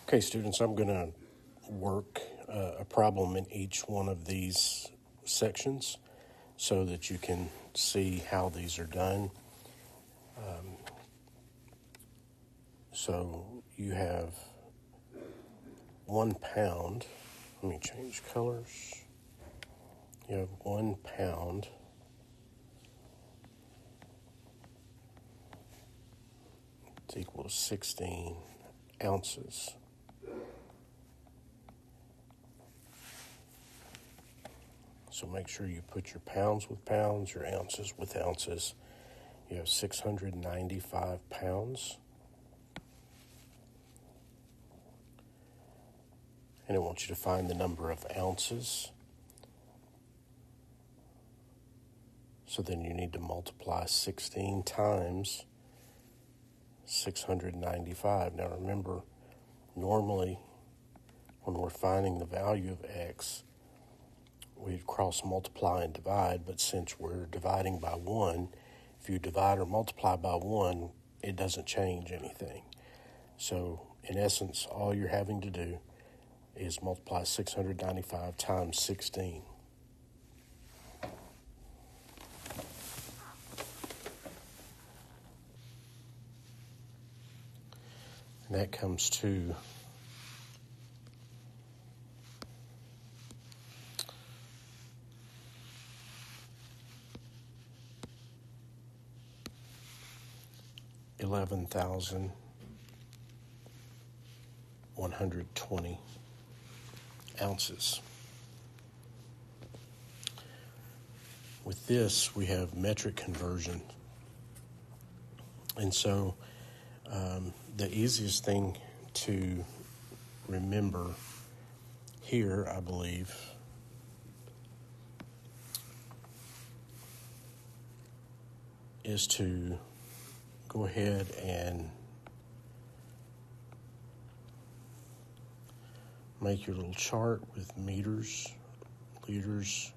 Okay, students, I'm going to work a problem in each one of these sections so that you can see how these are done. So you have 1 pound. Let me change colors. You have 1 pound. It's equal to 16 ounces. So make sure you put your pounds with pounds, your ounces with ounces. You have 695 pounds. And I want you to find the number of ounces. So then you need to multiply 16 times 695. Now remember, normally when we're finding the value of x, we'd cross multiply and divide, but since we're dividing by 1, if you divide or multiply by 1, it doesn't change anything. So in essence, all you're having to do is multiply 695 times 16. And that comes to 11,120 ounces. With this, we have metric conversion. And so the easiest thing to remember here, I believe, is to go ahead and make your little chart with meters, liters,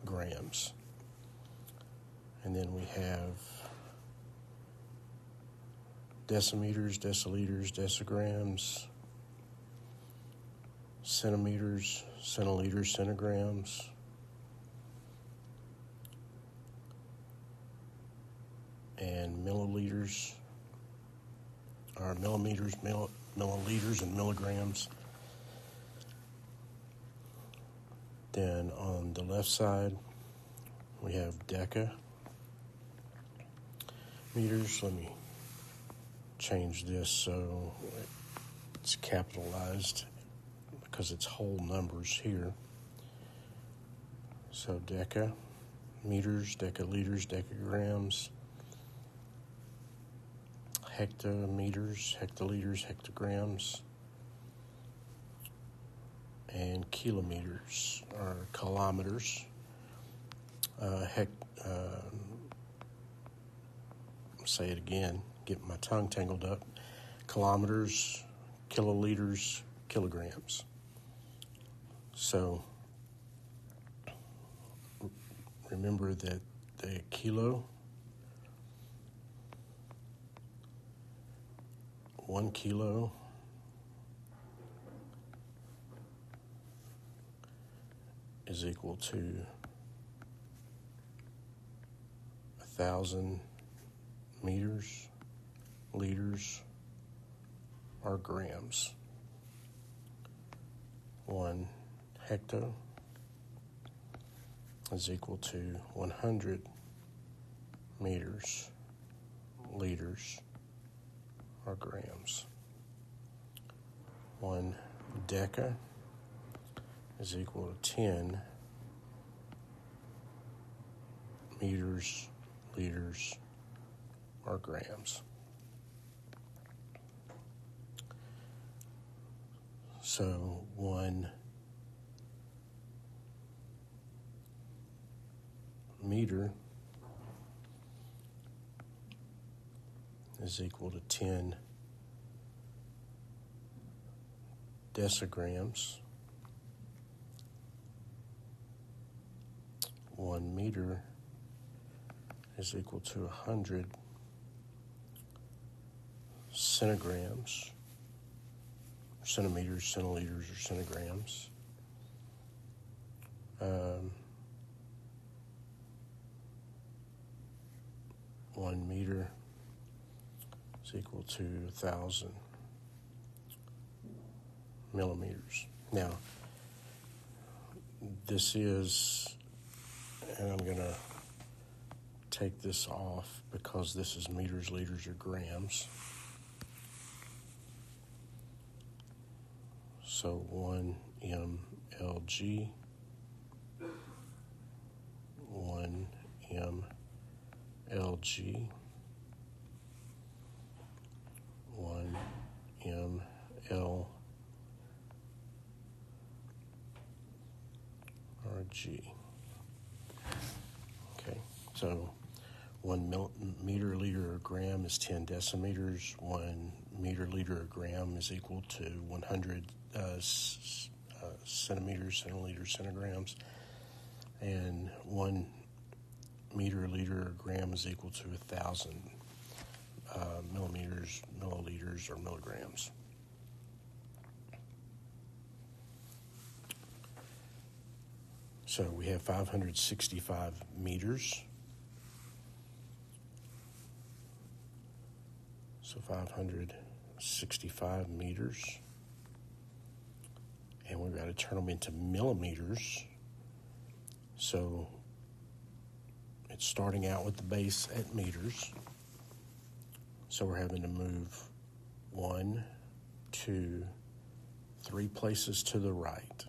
grams. And then we have decimeters, deciliters, decigrams, centimeters, centiliters, centigrams, and milliliters, or millimeters, milliliters, and milligrams. Then on the left side, we have deca meters. Let me change this so it's capitalized because it's whole numbers here. So deca meters, decaliters, decagrams, hectometers, hectoliters, hectograms, and kilometers or kilometers. Say it again, get my tongue tangled up. Kilometers, kiloliters, kilograms. So remember that the kilo, 1 kilo is equal to 1,000 meters, liters, or grams. 1 hecto is equal to 100 meters, liters, or grams. 1 deca is equal to 10 meters, liters, or grams. So 1 meter is equal to 10 decigrams. 1 meter is equal to 100 centigrams. centimeters, centiliters, or centigrams. 1 meter is equal to 1,000 millimeters. Now, this is, and I'm going to take this off because this is meters, liters, or grams. So 1 mLg, 1 mLg, 1 mLrg. Okay, so 1 meter, liter, or gram is 10 decimeters. 1 meter, liter, or gram is equal to 100 centimeters, centiliters, centigrams. And 1 meter, liter, or gram is equal to 1,000 millimeters, milliliters, or milligrams. So we have 565 meters. So 565 meters. And we've got to turn them into millimeters. So it's starting out with the base at meters. So we're having to move 1, 2, 3 places to the right.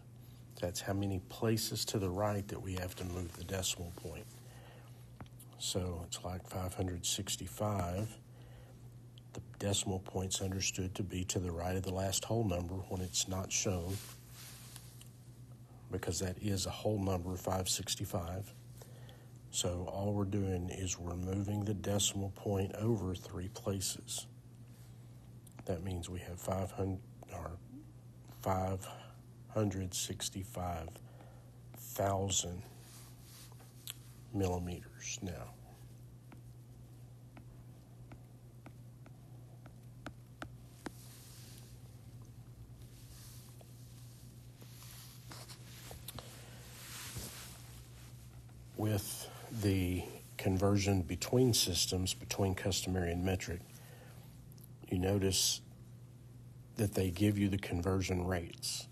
That's how many places to the right that we have to move the decimal point. So it's like 565. The decimal point's understood to be to the right of the last whole number when it's not shown, because that is a whole number, 565. So all we're doing is we're moving the decimal point over 3 places. That means we have 565,000 millimeters now. With the conversion between systems, between customary and metric, you notice that they give you the conversion rates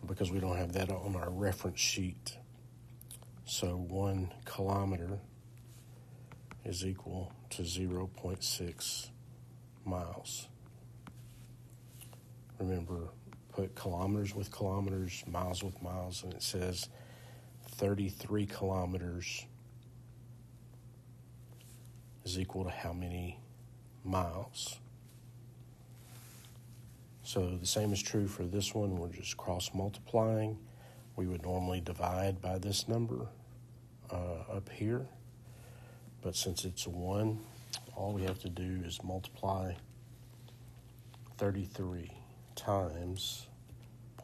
because we don't have that on our reference sheet. So 1 kilometer is equal to 0.6 miles. Remember, put kilometers with kilometers, miles with miles, and it says 33 kilometers is equal to how many miles? So the same is true for this one. We're just cross multiplying. We would normally divide by this number up here, but since it's a 1, all we have to do is multiply 33 times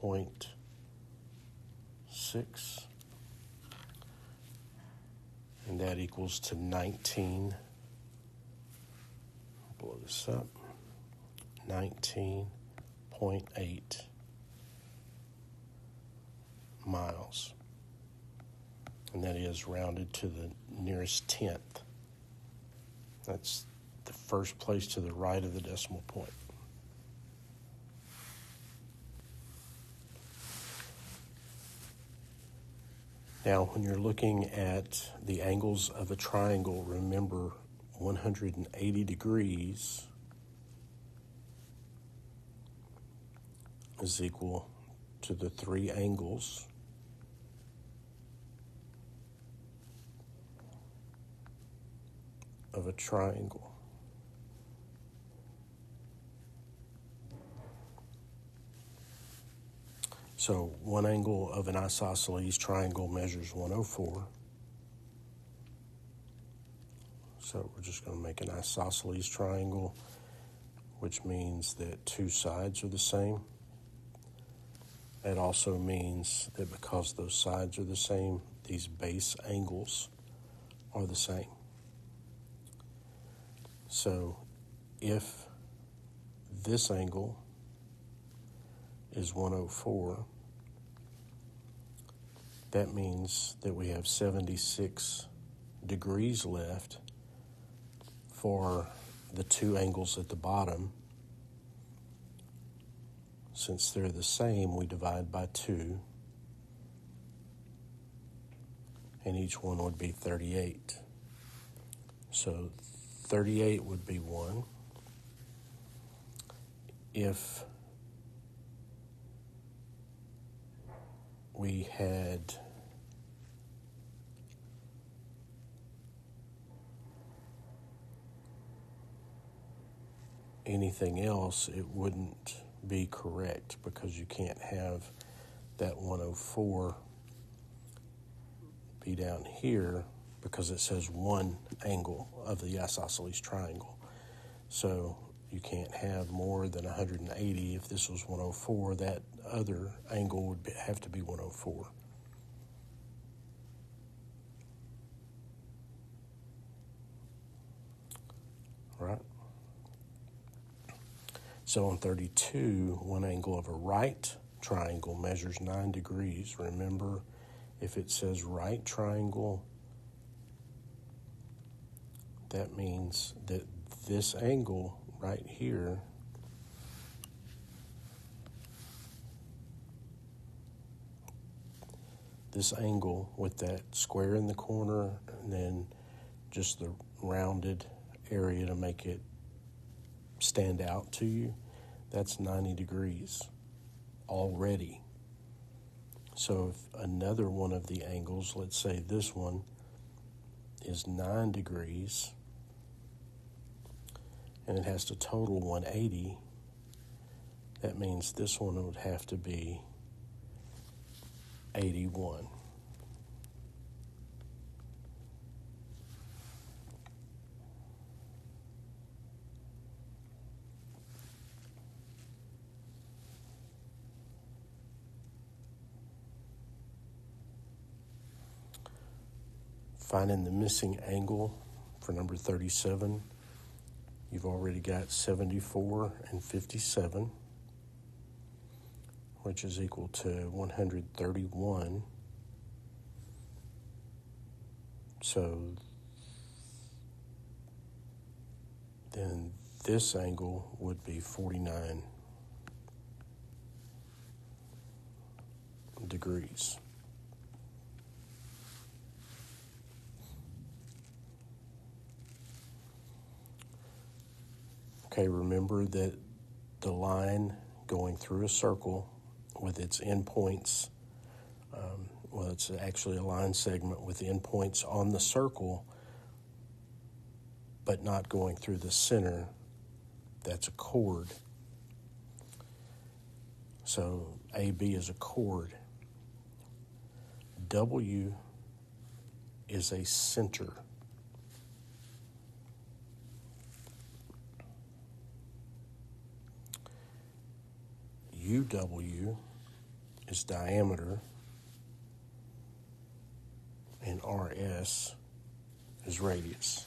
0.6, and that equals to 19. Blow this up. 19.8 miles. And that is rounded to the nearest tenth. That's the first place to the right of the decimal point. Now, when you're looking at the angles of a triangle, remember 180 degrees is equal to the 3 angles of a triangle. So 1 angle of an isosceles triangle measures 104. So we're just going to make an isosceles triangle, which means that 2 sides are the same. It also means that because those sides are the same, these base angles are the same. So if this angle is 104, that means that we have 76 degrees left for the two angles at the bottom. Since they're the same, we divide by 2, and each one would be 38. So 38 would be 1. If we had anything else, it wouldn't be correct, because you can't have that 104 be down here, because it says one angle of the isosceles triangle. So you can't have more than 180. If this was 104, that other angle would have to be 104. Right? So on 32, one angle of a right triangle measures 9 degrees. Remember, if it says right triangle, that means that this angle right here this angle with that square in the corner and then just the rounded area to make it stand out to you, that's 90 degrees already. So if another one of the angles, let's say this one, is 9 degrees, and it has to total 180, that means this one would have to be 81. Finding the missing angle for number 37, you've already got 74 and 57, which is equal to 131. So then this angle would be 49 degrees. Okay, remember that the line going through a circle with its endpoints, well, it's actually a line segment with endpoints on the circle, but not going through the center, that's a chord. So AB is a chord. W is a center. UW is diameter, and RS is radius.